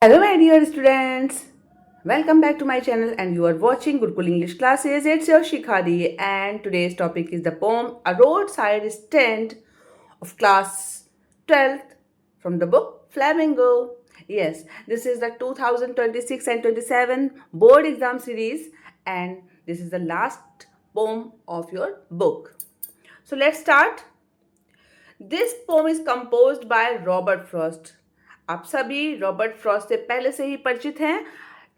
Hello my dear students, welcome back to my channel and you are watching Gurukul English classes. It's your Shikhadi and today's topic is the poem A Roadside Stand of class 12th from the book Flamingo. Yes, this is the 2026 and 27 board exam series and this is the last poem of your book. So let's start. This pome is composed by Robert Frost. आप सभी Robert Frost से पहले से ही परिचित हैं।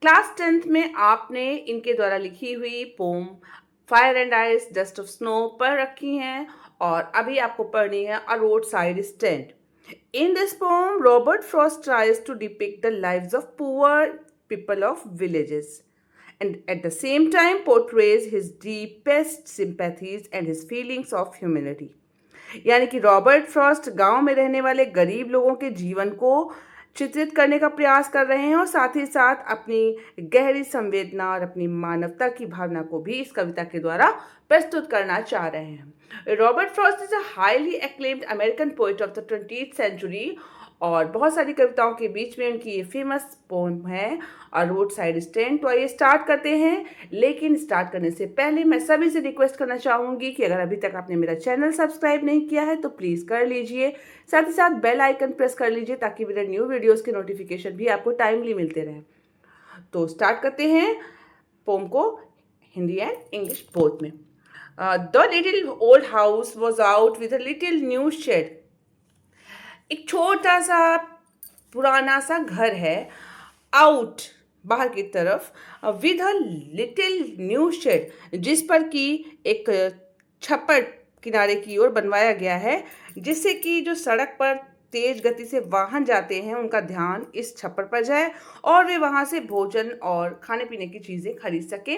Class 10th में आपने इनके द्वारा लिखी हुई poem Fire and Ice Dust of Snow पढ़ रखी हैं और अभी आपको पढ़नी है अ road side Stand. In this poem, Robert Frost tries to depict the lives of poor people of villages and at the same time portrays his deepest sympathies and his feelings of humanity. यानी कि Robert Frost गांव में रहने वाले गरीब लोगों के जीवन को चित्रित करने का प्रयास कर रहे हैं और साथ ही साथ अपनी गहरी संवेदना और अपनी मानवता की भावना को भी इस कविता के द्वारा प्रस्तुत करना चाह रहे हैं। Robert Frost is a highly acclaimed American poet of the 20th century और बहुत सारी कविताओं के बीच में उनकी ये फेमस पोम है अ रोड साइड स्टैंड। तो आइए स्टार्ट करते हैं, लेकिन स्टार्ट करने से पहले मैं सभी से रिक्वेस्ट करना चाहूँगी कि अगर अभी तक आपने मेरा चैनल सब्सक्राइब नहीं किया है तो प्लीज़ कर लीजिए, साथ ही साथ बेल आइकन प्रेस कर लीजिए ताकि मेरे न्यू वीडियोज़ के नोटिफिकेशन भी आपको टाइमली मिलते रहें। तो स्टार्ट करते हैं पोम को हिंदी एंड इंग्लिश बोथ में। The little old house was out with a little new shed. एक छोटा सा पुराना सा घर है, आउट बाहर की तरफ, with a little new shed जिस पर कि एक छप्पर किनारे की ओर बनवाया गया है जिससे कि जो सड़क पर तेज गति से वाहन जाते हैं उनका ध्यान इस छप्पर पर जाए और वे वहाँ से भोजन और खाने पीने की चीज़ें खरीद सकें।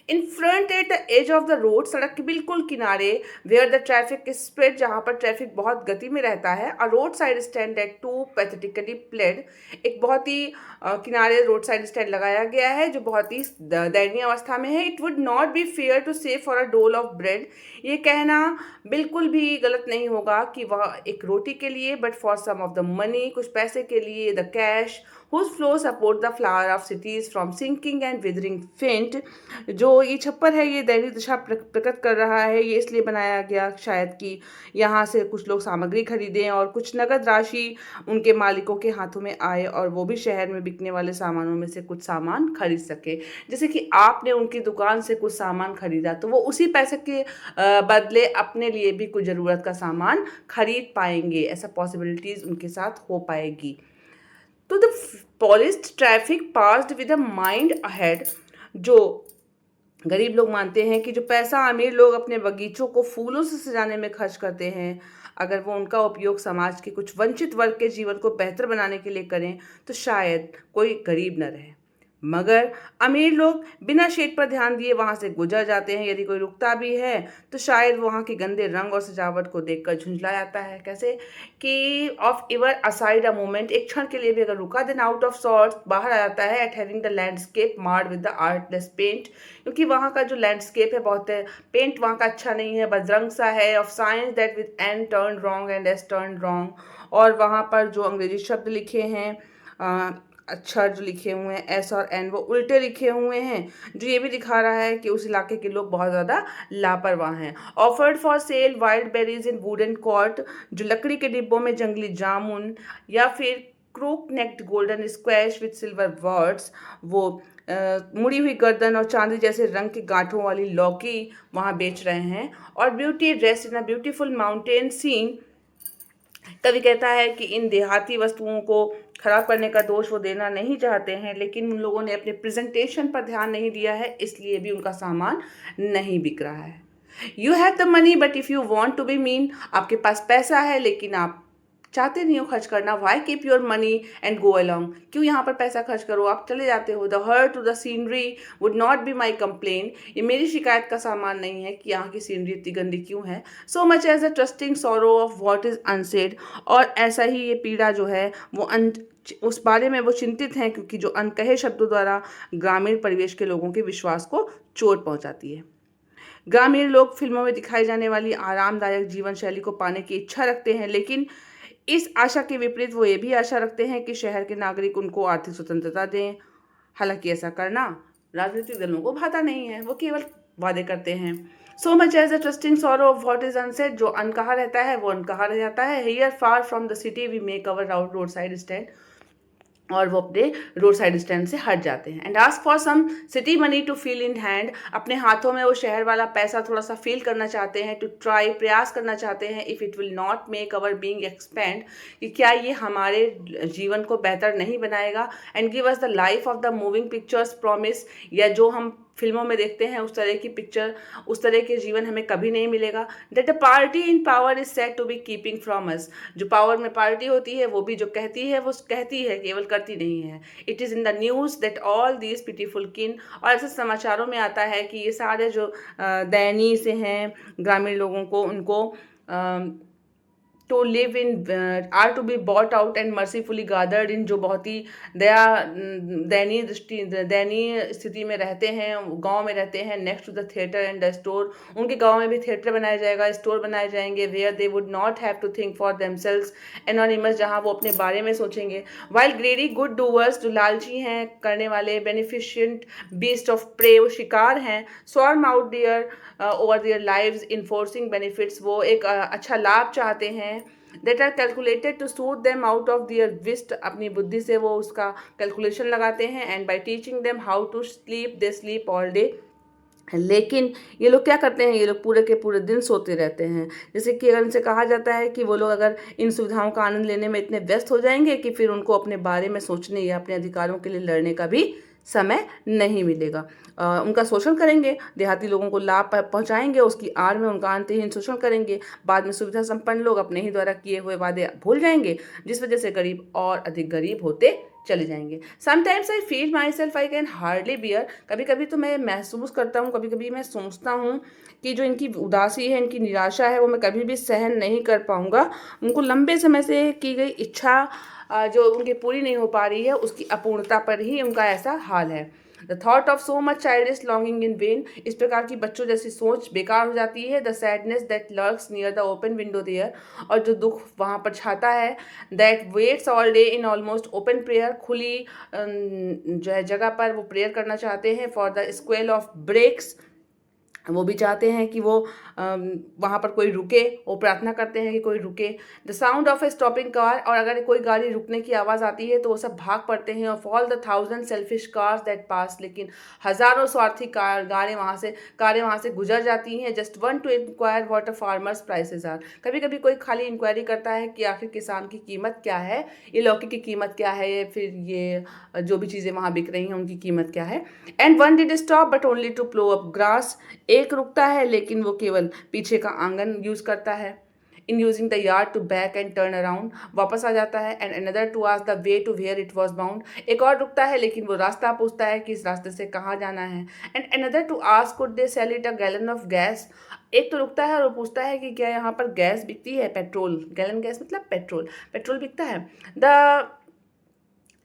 In front at the edge of the road, सड़क के बिल्कुल किनारे, where the traffic is spread, जहाँ पर ट्रैफिक बहुत गति में रहता है, अ road side stand at too pathetically played, एक बहुत ही किनारे रोड साइड स्टैंड लगाया गया है जो बहुत ही दयनीय अवस्था में है। It would not be fair to say for a dole of bread, ये कहना बिल्कुल भी गलत नहीं होगा कि वह एक रोटी के लिए, but for some of the money, कुछ पैसे के लिए, the cash whose flow support the flower of cities from sinking and withering faint। जो ये छप्पर है ये दैनिक दशा प्रकट कर रहा है। ये इसलिए बनाया गया शायद कि यहाँ से कुछ लोग सामग्री खरीदें और कुछ नकद राशि उनके मालिकों के हाथों में आए और वो भी शहर में बिकने वाले सामानों में से कुछ सामान खरीद सके। जैसे कि आपने उनकी दुकान से कुछ सामान खरीदा तो वो उसी पैसे के बदले अपने लिए भी कुछ ज़रूरत का सामान खरीद पाएंगे, ऐसा पॉसिबिलिटीज़ उनके साथ हो पाएगी। तो the polished traffic passed with a mind ahead, जो गरीब लोग मानते हैं कि जो पैसा अमीर लोग अपने बगीचों को फूलों से सजाने में खर्च करते हैं, अगर वो उनका उपयोग समाज के कुछ वंचित वर्ग के जीवन को बेहतर बनाने के लिए करें तो शायद कोई गरीब न रहे। मगर अमीर लोग बिना शेड पर ध्यान दिए वहाँ से गुजर जाते हैं। यदि कोई रुकता भी है तो शायद वहाँ के गंदे रंग और सजावट को देखकर झुंझला जाता है। कैसे कि ऑफ इवर असाइड अ मोमेंट, एक क्षण के लिए भी अगर रुका, देन आउट ऑफ सॉर्ट, बाहर आ जाता है, at having the landscape marred with the artless paint, क्योंकि वहाँ का जो लैंडस्केप है बहुत पेंट वहाँ का अच्छा नहीं है, बदरंग सा है। Of signs that with N turn wrong and S turn wrong, और वहाँ पर जो अंग्रेजी शब्द लिखे हैं, अक्षर जो लिखे हुए हैं एस और एन वो उल्टे लिखे हुए हैं, जो ये भी दिखा रहा है कि उस इलाके के लोग बहुत ज़्यादा लापरवाह हैं। Offered for sale wild berries in wooden cart, जो लकड़ी के डिब्बों में जंगली जामुन, या फिर crook necked golden squash with silver words, वो मुड़ी हुई गर्दन और चांदी जैसे रंग के गांठों वाली लौकी वहाँ बेच रहे हैं। और beauty dress in a beautiful mountain scene, कवि कहता है कि इन देहाती वस्तुओं को खराब करने का दोष वो देना नहीं चाहते हैं, लेकिन उन लोगों ने अपने प्रेजेंटेशन पर ध्यान नहीं दिया है, इसलिए भी उनका सामान नहीं बिक रहा है। You have the money but if you want to be mean, आपके पास पैसा है लेकिन आप चाहते नहीं हो खर्च करना। Why keep your money and go along, क्यों यहाँ पर पैसा खर्च करो, आप चले जाते हो। The hurt to the scenery would not be my complain, ये मेरी शिकायत का सामान नहीं है कि यहाँ की सीनरी इतनी गंदी क्यों है। So much as a trusting sorrow of what is unsaid, और ऐसा ही ये पीड़ा जो है वो उस बारे में वो चिंतित हैं क्योंकि जो अनकहे शब्दों द्वारा ग्रामीण परिवेश के लोगों के विश्वास को चोट पहुँचाती है। ग्रामीण लोग फिल्मों में दिखाई जाने वाली आरामदायक जीवन शैली को पाने की इच्छा रखते हैं, लेकिन इस आशा के विपरीत वो ये भी आशा रखते हैं कि शहर के नागरिक उनको आर्थिक स्वतंत्रता दें। हालांकि ऐसा करना राजनीतिक दलों को भाता नहीं है, वो केवल वादे करते हैं। So much as a trusting sorrow of what is unsaid, जो अनकहा रहता है वो अनकहा रह जाता है। Here far from the city we make our road side stand, और वो अपने रोड साइड स्टैंड से हट जाते हैं। And ask for some city money to feel in hand, अपने हाथों में वो शहर वाला पैसा थोड़ा सा फील करना चाहते हैं। टू ट्राई, प्रयास करना चाहते हैं। If it will not make our being expand, कि क्या ये हमारे जीवन को बेहतर नहीं बनाएगा। And give us the life of the moving pictures promise, या जो हम फिल्मों में देखते हैं उस तरह की पिक्चर, उस तरह के जीवन हमें कभी नहीं मिलेगा। That the party in power is said to be keeping from us, जो पावर में पार्टी होती है वो भी जो कहती है वो कहती है, केवल करती नहीं है। It is in the news that all these pitiful किन, और ऐसे समाचारों में आता है कि ये सारे जो दयनीय से हैं ग्रामीण लोगों को, उनको to live in are to be bought out and mercifully gathered in, जो बहुत ही दयनीय स्थिति में रहते हैं, गांव में रहते हैं, next to the theatre and the store. उनके गांव में भी थिएटर बनाया जाएगा, स्टोर बनाए जाएंगे, where they would not have to think for themselves anonymous, जहां वो अपने बारे में सोचेंगे। वाइल ग्रेडी गुड डूवर्स, जो लालची हैं करने वाले, बेनिफिशियंट बीस्ट ऑफ प्रे, वो शिकार हैं, swarm out there over their lives enforcing benefits, वो एक अच्छा लाभ चाहते हैं। That are calculated to soothe them out of their विस्ट, अपनी बुद्धि से वो उसका कैलकुलेशन लगाते हैं। And by teaching them how to sleep they sleep all day, लेकिन ये लोग क्या करते हैं, ये लोग पूरे के पूरे दिन सोते रहते हैं। जैसे कि अगर इनसे कहा जाता है कि वो लोग अगर इन सुविधाओं का आनंद लेने में इतने व्यस्त हो जाएंगे कि फिर उनको अपने बारे में सोचने या अपने अधिकारों के लिए लड़ने का भी समय नहीं मिलेगा। उनका शोषण करेंगे, देहाती लोगों को लाभ पहुंचाएंगे, उसकी आड़ में उनका अंतहीन शोषण करेंगे। बाद में सुविधा संपन्न लोग अपने ही द्वारा किए हुए वादे भूल जाएंगे, जिस वजह से गरीब और अधिक गरीब होते चले जाएंगे। Sometimes I feel myself I can hardly bear, कभी कभी तो मैं महसूस करता हूँ, कभी कभी मैं सोचता हूँ कि जो इनकी उदासी है, इनकी निराशा है, वो मैं कभी भी सहन नहीं कर पाऊँगा। उनको लंबे समय से की गई इच्छा जो उनकी पूरी नहीं हो पा रही है, उसकी अपूर्णता पर ही उनका ऐसा हाल है। The thought of so much childish longing in when, इस प्रकार की बच्चों जैसी सोच बेकार हो जाती है। The sadness that lurks near the open window there, और जो दुख वहाँ पर छाता है। That waits all day in almost open prayer, खुली जो है जगह पर वो प्रेयर करना चाहते हैं। For the squeal of brakes, वो भी चाहते हैं कि वो वहाँ पर कोई रुके, वो प्रार्थना करते हैं कि कोई रुके। The sound of A stopping car, और अगर कोई गाड़ी रुकने की आवाज़ आती है तो वो सब भाग पड़ते हैं। Of all the thousand selfish cars that pass, लेकिन हज़ारों स्वार्थी कारें वहाँ से गुजर जाती हैं। Just one to inquire what a farmer's prices are, कभी कभी कोई खाली इंक्वायरी करता है कि आखिर किसान की कीमत क्या है, ये लौकी की कीमत क्या है, या फिर ये जो भी चीज़ें वहाँ बिक रही हैं उनकी कीमत क्या है। And one did stop but only to plough up grass, एक रुकता है लेकिन वो केवल पीछे का आंगन यूज करता है। In using the yard to back and turn around, वापस आ जाता है। And another to ask the way to where it was bound, एक और रुकता है लेकिन वो रास्ता पूछता है कि इस रास्ते से कहाँ जाना है। And another to ask could they sell it a gallon of gas, एक तो रुकता है और वो पूछता है कि क्या यहाँ पर गैस बिकती है, पेट्रोल, गैलन गैस मतलब पेट्रोल बिकता है।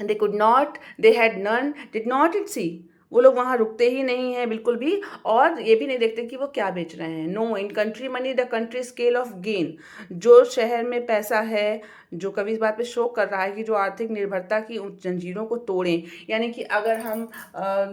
They could not, they had none, did not it see, वो लोग वहाँ रुकते ही नहीं हैं बिल्कुल भी, और ये भी नहीं देखते कि वो क्या बेच रहे हैं। No, in country money the country scale of gain, जो शहर में पैसा है, जो कभी इस बात पे शोक कर रहा है कि जो आर्थिक निर्भरता की उन जंजीरों को तोड़ें। यानी कि अगर हम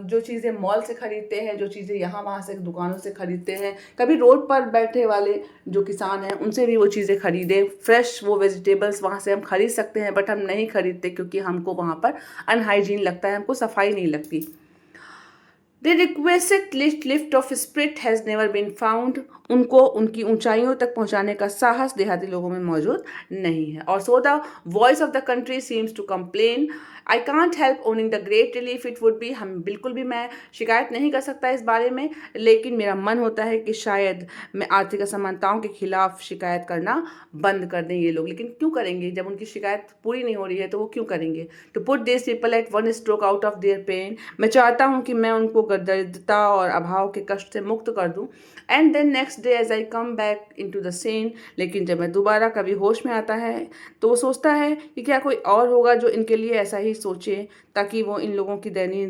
जो चीज़ें मॉल से खरीदते हैं, जो चीज़ें यहाँ वहाँ से दुकानों से खरीदते हैं, कभी रोड पर बैठे वाले जो किसान हैं उनसे भी वो चीज़ें खरीदें, फ्रेश वो वेजिटेबल्स वहाँ से हम खरीद सकते हैं, बट हम नहीं खरीदते क्योंकि हमको वहाँ पर अनहाइजीन लगता है, हमको सफाई नहीं लगती। The requested lift of spirit has never been found, उनको उनकी ऊंचाइयों तक पहुंचाने का साहस देहाती लोगों में मौजूद नहीं है। और so the voice of the country seems to complain, I can't help owning the great relief it would be, हम बिल्कुल भी मैं शिकायत नहीं कर सकता इस बारे में, लेकिन मेरा मन होता है कि शायद मैं आर्थिक असमानताओं के खिलाफ शिकायत करना बंद कर दें ये लोग। लेकिन क्यों करेंगे, जब उनकी शिकायत पूरी नहीं हो रही है तो वो क्यों करेंगे। To put this people at one stroke out of their pen, मैं चाहता हूँ कि मैं उनको दरिद्रता और अभाव के कष्ट से मुक्त कर दूँ। And then next day as I came back into the sane, लेकिन जब मैं दोबारा कभी होश में आता है तो वो सोचता है कि क्या कोई और होगा जो इनके लिए ऐसा ही सोचे, ताकि वो इन लोगों की दयनीय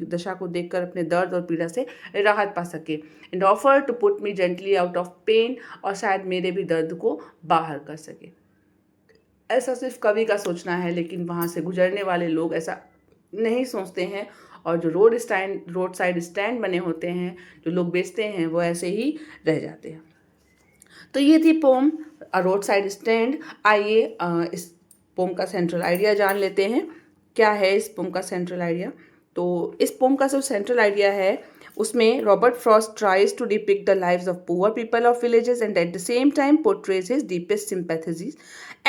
दशा को देखकर अपने दर्द और पीड़ा से राहत पा सके। And offer to put me gently out of pain, और शायद मेरे भी दर्द को बाहर कर सके। ऐसा सिर्फ कवि का सोचना है, लेकिन वहाँ से गुजरने वाले लोग ऐसा नहीं सोचते हैं, और जो रोड साइड स्टैंड बने होते हैं, जो लोग बेचते हैं, वो ऐसे ही रह जाते हैं। तो ये थी पोम अ रोड साइड स्टैंड। आइए इस पोम का सेंट्रल आइडिया जान लेते हैं। क्या है इस पोम का सेंट्रल आइडिया? तो इस पोम का जो सेंट्रल आइडिया है, उसमें Robert Frost tries to depict the lives of poor people of villages and at the same time portrays his deepest sympathies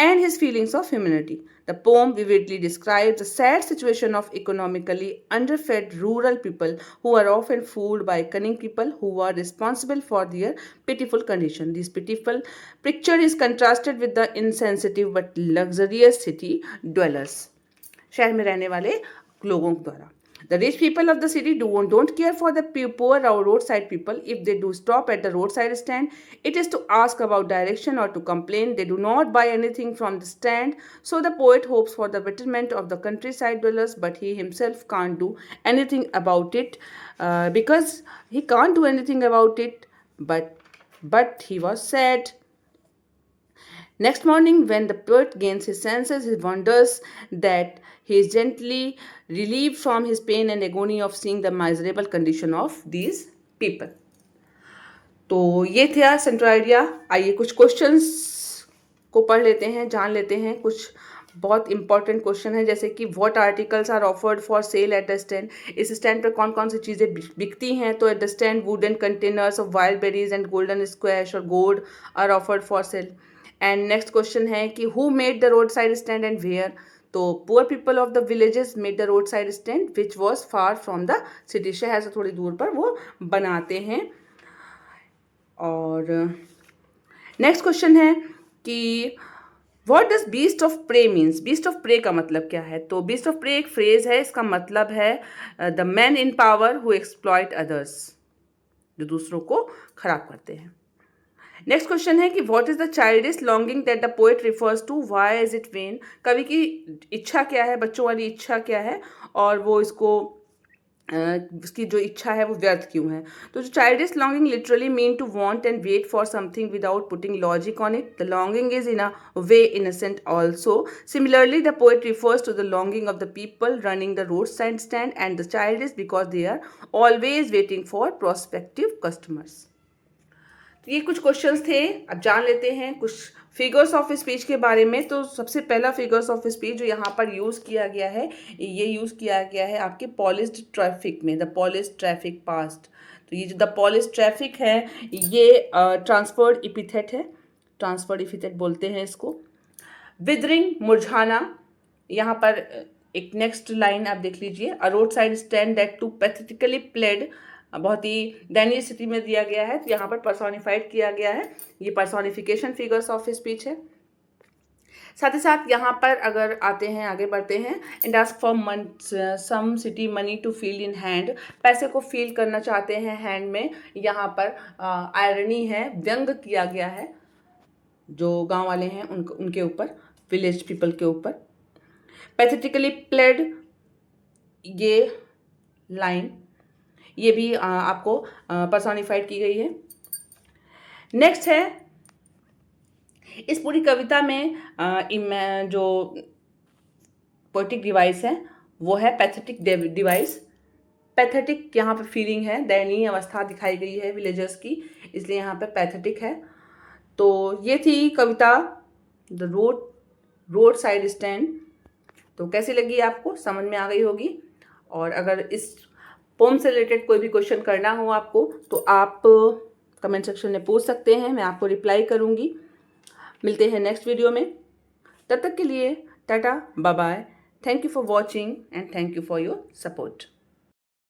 and his feelings of humanity. The poem vividly describes the sad situation of economically underfed rural people who are often fooled by cunning people who are responsible for their pitiful condition. This pitiful picture is contrasted with the insensitive but luxurious city dwellers. शहर में रहने वाले लोगों द्वारा The rich people of the city don't care for the poor or roadside people. If they do stop at the roadside stand, it is to ask about direction or to complain. They do not buy anything from the stand. So the poet hopes for the betterment of the countryside dwellers, but he himself can't do anything about it because he can't do anything about it. But he was sad. Next morning, when the poet gains his senses, he wonders that he is gently relieved from his pain and agony of seeing the miserable condition of these people. तो ये था central idea. आइए कुछ questions को पढ़ लेते हैं, जान लेते हैं। कुछ बहुत इंपॉर्टेंट क्वेश्चन है, जैसे कि what articles are offered for sale at the stand. इस स्टैंड पर कौन कौन सी चीज़ें बिकती हैं? तो at the stand wooden containers of wild berries and golden squash और gold are offered for sale. And next question है कि who made the road side stand and where? तो poor people of the villages made the road side stand which was far from the city. शहर से थोड़ी दूर पर वो बनाते हैं। और नेक्स्ट क्वेश्चन है कि what does beast of prey means? Beast of prey का मतलब क्या है? तो बीस्ट ऑफ प्रे एक फ्रेज है, इसका मतलब है the man in power who exploit others, जो दूसरों को खराब करते हैं। नेक्स्ट क्वेश्चन है कि what is the childish longing that the poet refers to, why is it vain? कवि की इच्छा क्या है, बच्चों वाली इच्छा क्या है, और वो इसको उसकी जो इच्छा है वो व्यर्थ क्यों है? तो जो childish longing literally mean to want and wait for something without putting logic on it. The longing is in a way innocent also. Similarly the poet refers to the longing of the people running the road side stand and the childish because they are always waiting for prospective customers. तो ये कुछ questions थे। अब जान लेते हैं कुछ figures of speech के बारे में। तो सबसे पहला फिगर्स ऑफ स्पीच जो यहाँ पर यूज़ किया गया है, ये यूज़ किया गया है आपके पॉलिश्ड ट्रैफिक में, द पॉलिश्ड ट्रैफिक पास्ट। तो ये जो द पॉलिश्ड ट्रैफिक है, ये ट्रांसफर्ड इपिथेट है, ट्रांसफर्ड इपिथेट बोलते हैं इसको। विदरिंग, मुरझाना। यहाँ पर एक नेक्स्ट लाइन आप देख लीजिए, a road side stand that too pathetically played, बहुत ही दयनीय स्थिति में दिया गया है, तो यहाँ पर पर्सोनिफाइड किया गया है। ये पर्सोनिफिकेशन फिगर्स ऑफ स्पीच है। साथ ही साथ यहाँ पर अगर आते हैं, आगे बढ़ते हैं, and ask for some city money to feel in hand, पैसे को फील करना चाहते हैं हैंड में। यहाँ पर आयरनी है, व्यंग किया गया है जो गांव वाले हैं उनके ऊपर, विलेज पीपल के ऊपर। पैथेटिकली प्लेड, ये लाइन ये भी आपको पर्सोनिफाइड की गई है। नेक्स्ट है, इस पूरी कविता में जो पोएटिक डिवाइस है वो है पैथेटिक डिवाइस। पैथेटिक यहाँ पर फीलिंग है, दयनीय अवस्था दिखाई गई है विलेजर्स की, इसलिए यहाँ पर पैथेटिक है। तो ये थी कविता द रोड साइड स्टैंड। तो कैसी लगी आपको? समझ में आ गई होगी। और अगर इस पोम से रिलेटेड कोई भी क्वेश्चन करना हो आपको, तो आप कमेंट सेक्शन में पूछ सकते हैं, मैं आपको रिप्लाई करूँगी। मिलते हैं नेक्स्ट वीडियो में, तब तक के लिए tata, bye bye. Thank you for watching and thank you for your support.